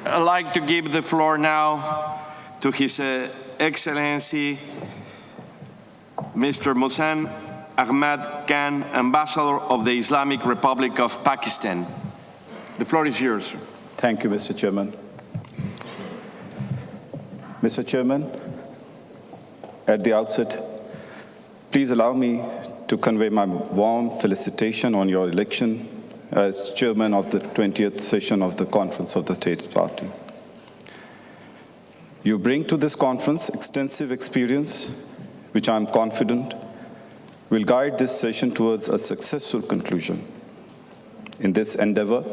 I'd like to give the floor now to His Excellency, Mr. Mohsen Ahmad Khan, Ambassador of the Islamic Republic of Pakistan. The floor is yours. Thank you, Mr. Chairman. Mr. Chairman, at the outset, please allow me to convey my warm felicitation on your election as chairman of the 20th session of the Conference of the States Party. You bring to this conference extensive experience, which I am confident will guide this session towards a successful conclusion. In this endeavor,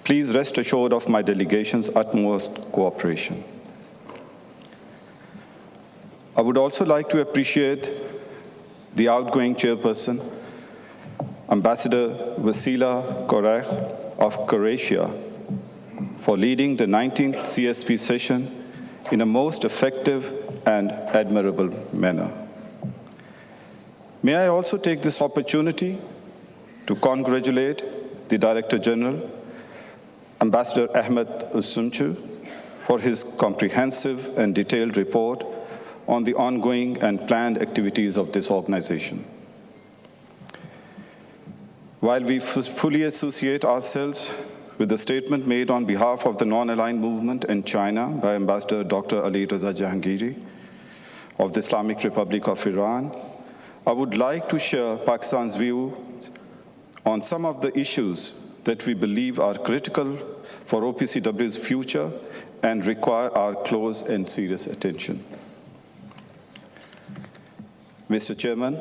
please rest assured of my delegation's utmost cooperation. I would also like to appreciate the outgoing chairperson, Ambassador Wasila Koraich of Croatia, for leading the 19th CSP session in a most effective and admirable manner. May I also take this opportunity to congratulate the Director General, Ambassador Ahmed Usumcu, for his comprehensive and detailed report on the ongoing and planned activities of this organization. While we fully associate ourselves with the statement made on behalf of the non-aligned movement in China by Ambassador Dr. Ali Raza Jahangiri of the Islamic Republic of Iran, I would like to share Pakistan's view on some of the issues that we believe are critical for OPCW's future and require our close and serious attention. Mr. Chairman,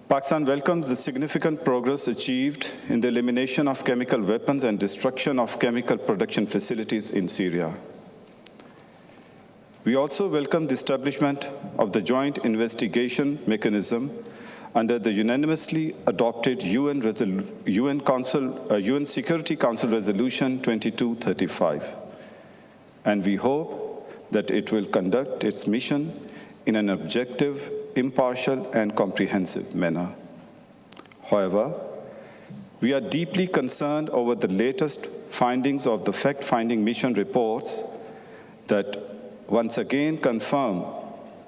Pakistan welcomes the significant progress achieved in the elimination of chemical weapons and destruction of chemical production facilities in Syria. We also welcome the establishment of the Joint Investigation Mechanism under the unanimously adopted UN Security Council Resolution 2235, and we hope that it will conduct its mission in an objective, impartial, and comprehensive manner. However, we are deeply concerned over the latest findings of the fact-finding mission reports that once again confirm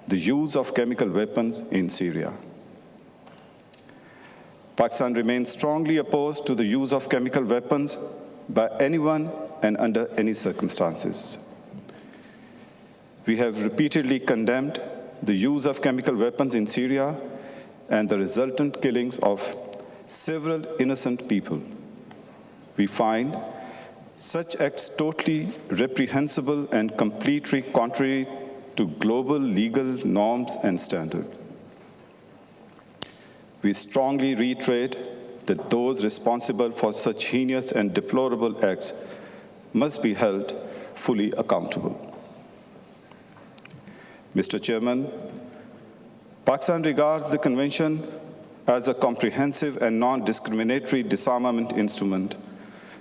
the use of chemical weapons in Syria. Pakistan remains strongly opposed to the use of chemical weapons by anyone and under any circumstances. We have repeatedly condemned the use of chemical weapons in Syria and the resultant killings of several innocent people. We find such acts totally reprehensible and completely contrary to global legal norms and standards. We strongly reiterate that those responsible for such heinous and deplorable acts must be held fully accountable. Mr. Chairman, Pakistan regards the Convention as a comprehensive and non-discriminatory disarmament instrument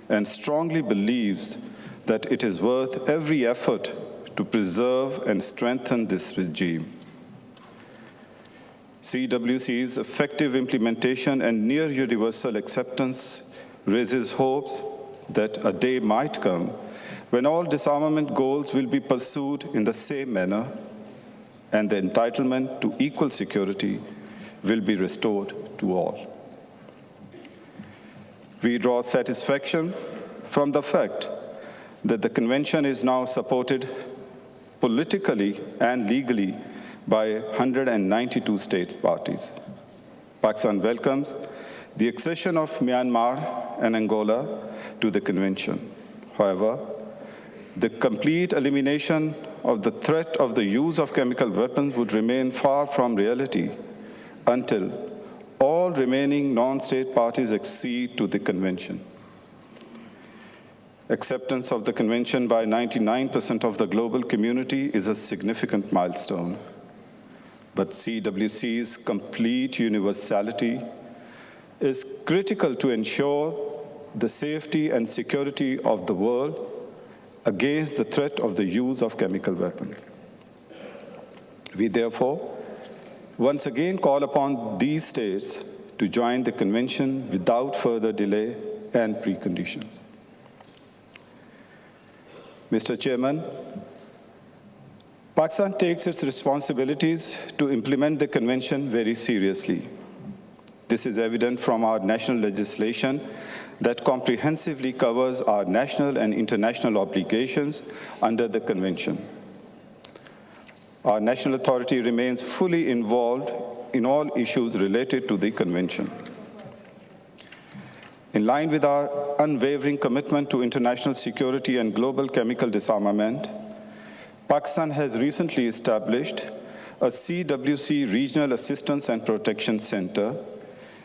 and strongly believes that it is worth every effort to preserve and strengthen this regime. CWC's effective implementation and near universal acceptance raises hopes that a day might come when all disarmament goals will be pursued in the same manner and the entitlement to equal security will be restored to all. We draw satisfaction from the fact that the Convention is now supported politically and legally by 192 state parties. Pakistan welcomes the accession of Myanmar and Angola to the Convention. However, the complete elimination of the threat of the use of chemical weapons would remain far from reality until all remaining non-state parties accede to the Convention. Acceptance of the Convention by 99% of the global community is a significant milestone, but CWC's complete universality is critical to ensure the safety and security of the world against the threat of the use of chemical weapons. We therefore once again call upon these states to join the Convention without further delay and preconditions. Mr. Chairman, Pakistan takes its responsibilities to implement the Convention very seriously. This is evident from our national legislation that comprehensively covers our national and international obligations under the Convention. Our national authority remains fully involved in all issues related to the Convention. In line with our unwavering commitment to international security and global chemical disarmament, Pakistan has recently established a CWC Regional Assistance and Protection Center,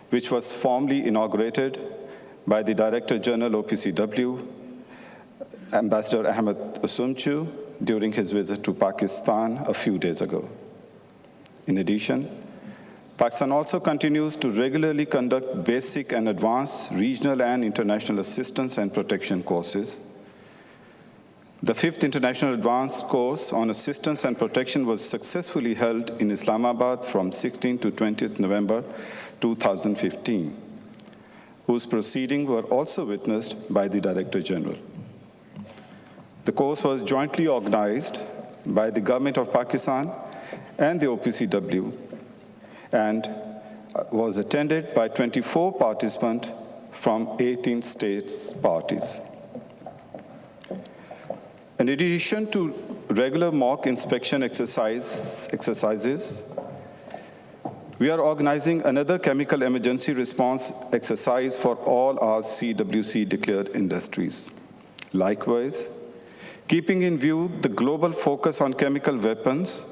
which was formally inaugurated by the Director General OPCW, Ambassador Ahmed Usumchu, during his visit to Pakistan a few days ago. In addition, Pakistan also continues to regularly conduct basic and advanced regional and international assistance and protection courses. The 5th International Advanced Course on Assistance and Protection was successfully held in Islamabad from 16 to 20th November 2015, whose proceedings were also witnessed by the Director General. The course was jointly organized by the Government of Pakistan and the OPCW and was attended by 24 participants from 18 states parties. In addition to regular mock inspection exercises, we are organizing another chemical emergency response exercise for all our CWC declared industries. Likewise, keeping in view the global focus on chemical weapons,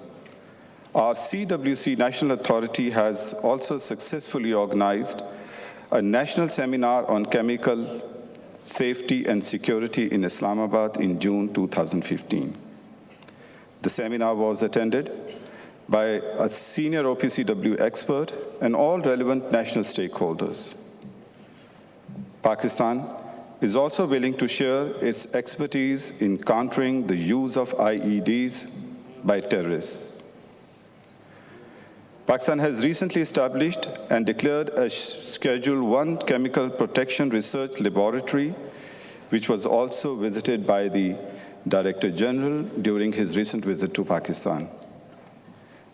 our CWC National Authority has also successfully organized a national seminar on chemical safety and security in Islamabad in June 2015. The seminar was attended by a senior OPCW expert and all relevant national stakeholders. Pakistan is also willing to share its expertise in countering the use of IEDs by terrorists. Pakistan has recently established and declared a Schedule 1 Chemical Protection Research Laboratory, which was also visited by the Director General during his recent visit to Pakistan.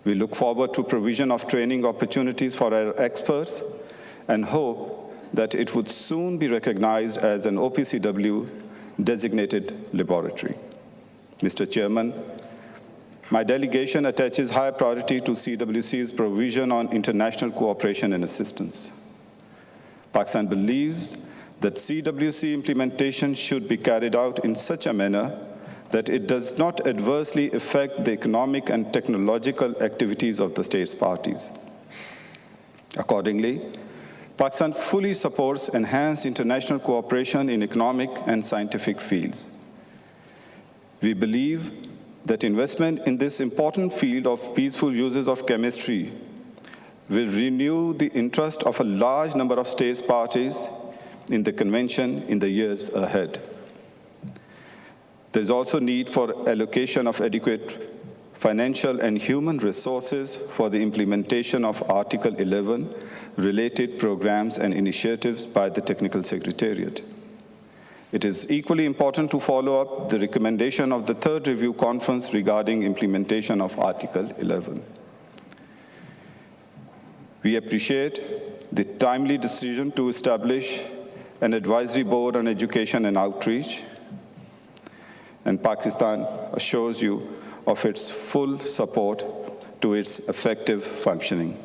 We look forward to provision of training opportunities for our experts and hope that it would soon be recognized as an OPCW designated laboratory. Mr. Chairman, my delegation attaches high priority to CWC's provision on international cooperation and assistance. Pakistan believes that CWC implementation should be carried out in such a manner that it does not adversely affect the economic and technological activities of the states parties. Accordingly, Pakistan fully supports enhanced international cooperation in economic and scientific fields. We believe that investment in this important field of peaceful uses of chemistry will renew the interest of a large number of states parties in the Convention in the years ahead. There is also need for allocation of adequate financial and human resources for the implementation of Article 11 related programs and initiatives by the Technical Secretariat. It is equally important to follow up the recommendation of the Third Review Conference regarding implementation of Article 11. We appreciate the timely decision to establish an advisory board on education and outreach, and Pakistan assures you of its full support to its effective functioning.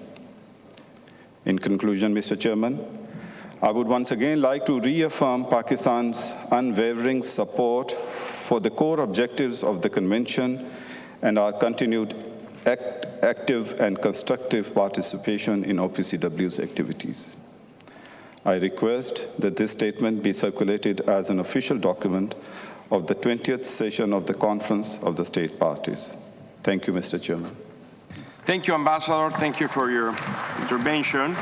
In conclusion, Mr. Chairman, I would once again like to reaffirm Pakistan's unwavering support for the core objectives of the Convention and our continued active and constructive participation in OPCW's activities. I request that this statement be circulated as an official document of the 20th session of the Conference of the State Parties. Thank you, Mr. Chairman. Thank you, Ambassador. Thank you for your intervention.